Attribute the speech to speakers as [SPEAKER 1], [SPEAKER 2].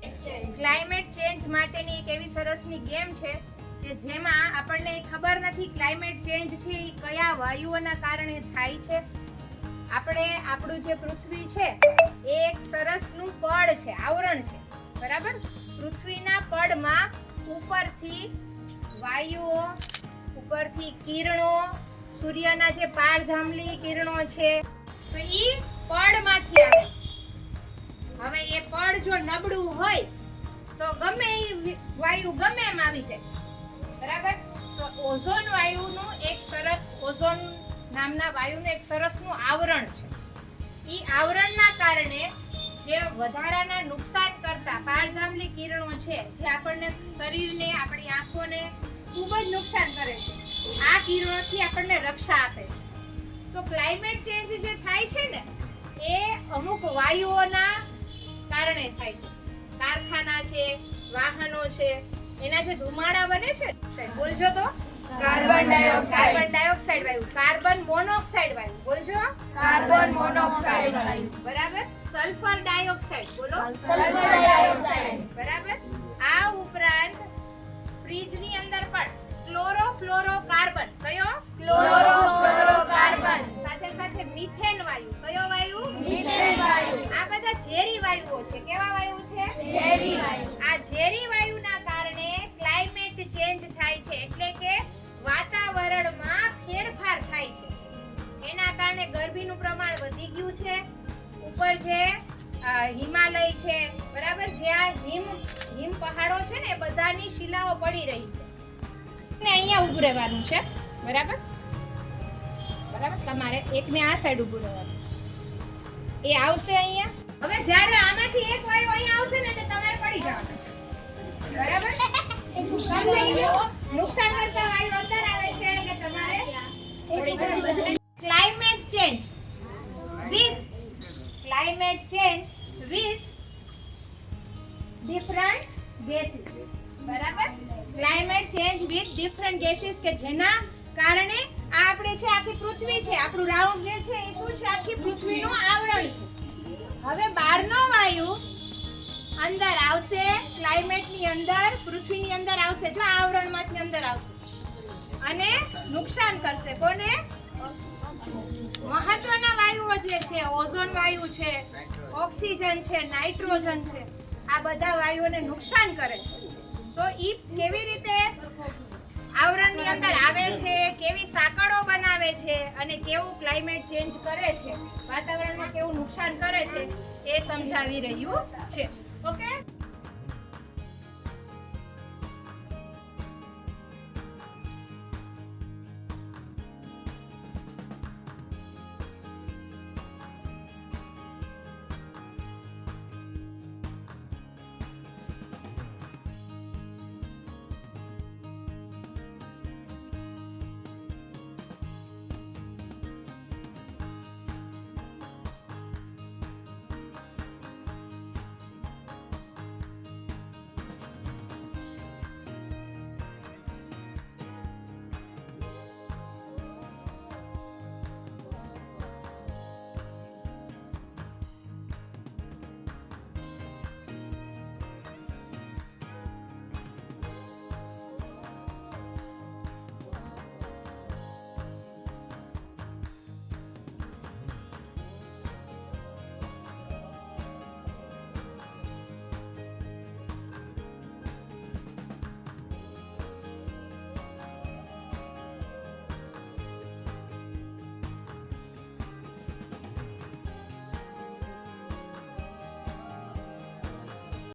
[SPEAKER 1] Climate change માટેની એક એવી સરસની ગેમ છે કે જેમાં આપણને ખબર નથી ક્લાઇમેટ ચેન્જ છે એ કયા વાયુઓના કારણે થાય છે. આપણે આપણું જે પૃથ્વી છે એ એક સરસનું પડ છે, આવરણ છે, બરાબર. પૃથ્વીના પડમાં ઉપરથી વાયુઓ, ઉપરથી કિરણો, સૂર્યના જે પારજાંબલી કિરણો છે તો એ પડમાંથી આવે છે. હવે એ પડ જો નબળું હોય તો ગમે એ વાયુ ગમે એમ આવી જાય, બરાબર. તો ઓઝોન વાયુનું એક સરસ, ઓઝોન નામના વાયુનું એક સરસનું આવરણ છે. એ આવરણના કારણે જે વધારાના નુકસાન કરતા પારજાંબલી કિરણો છે જે આપણને શરીરને, આપણી આંખોને ખૂબ જ નુકસાન કરે છે, આ કિરણોથી આપણને રક્ષા આપે છે. તો ક્લાઇમેટ ચેન્જ જે થાય છે ને એ અમુક વાયુઓના કારણે થાય છે. કારખાના છે, વાહનો છે, એના જે ધુમાડા બને છે, બોલજો તો. કાર્બન ડાયોક્સાઇડ વાયુ, કાર્બન મોનોક્સાઇડ વાયુ, બોલજો.
[SPEAKER 2] કાર્બન મોનોક્સાઇડ વાયુ,
[SPEAKER 1] બરાબર. સલ્ફર ડાયોક્સાઇડ, બોલો.
[SPEAKER 2] સલ્ફર ડાયોક્સાઇડ,
[SPEAKER 1] બરાબર. આ ઉપરાંત ફ્રીજની અંદર પણ ક્લોરોફ્લોરોકાર્બન, કયો?
[SPEAKER 2] ક્લોરોફ્લોરોકાર્બન,
[SPEAKER 1] સાથે સાથે મિથેન વાયુ, કયો વાયુ?
[SPEAKER 2] મિથેન વાયુ,
[SPEAKER 1] આ બધા ઝેરી વાયુઓ છે. કેવા વાયુ છે?
[SPEAKER 2] ઝેરી વાયુ.
[SPEAKER 1] આ ઝેરી વાયુના કારણે ક્લાઇમેટ ચેન્જ થાય છે, એટલે કે વાતાવરણમાં ફેરફાર થાય છે. એના કારણે ગરમીનું પ્રમાણ વધી ગયું છે. ઉપર જે હિમાલય છે, બરાબર, જે આ હિમ પહાડો છે ને એ બધાની શિલાઓ પડી રહી છે. ને અહીંયા ઊભું રહેવાનું છે, બરાબર. બરાબર, તમારે એકને આ સાઈડ ઊભું રહેવાનું. એ આવશે અહીંયા. હવે જ્યારે આમાંથી એક વાયુ અહીંયા આવશે ને એટલે તમારે પડી જવાનું, બરાબર. નુકસાન કરતા વાયુ અંદર આવે છે એટલે તમારે પડી જવાનું. Climate change with different gases, બરાબર. Climate change with different gases કે જેના કારણે આ આપણે છે આખી પૃથ્વી છે, આપણું રાઉન્ડ જે છે એ શું છે? આખી પૃથ્વીનું આવરણ છે. હવે બહારનો વાયુ અંદર આવશે, ક્લાઇમેટની અંદર, પૃથ્વીની અંદર આવશે, જો આવરણમાંથી અંદર આવશે અને નુકસાન કરશે. કોને? મહત્વના વાયુઓ જે છે, ઓઝોન વાયુ છે, ઓક્સિજન છે, નાઇટ્રોજન છે, આ બધા વાયુઓને નુકસાન કરે છે. તો ઈ કેવી રીતે આવરણની અંદર આવે છે, કેવી સાંકળો બનાવે છે અને કેવું ક્લાઇમેટ ચેન્જ કરે છે, વાતાવરણમાં કેવું નુકસાન કરે છે એ સમજાવી રહ્યું છે. ઓકે.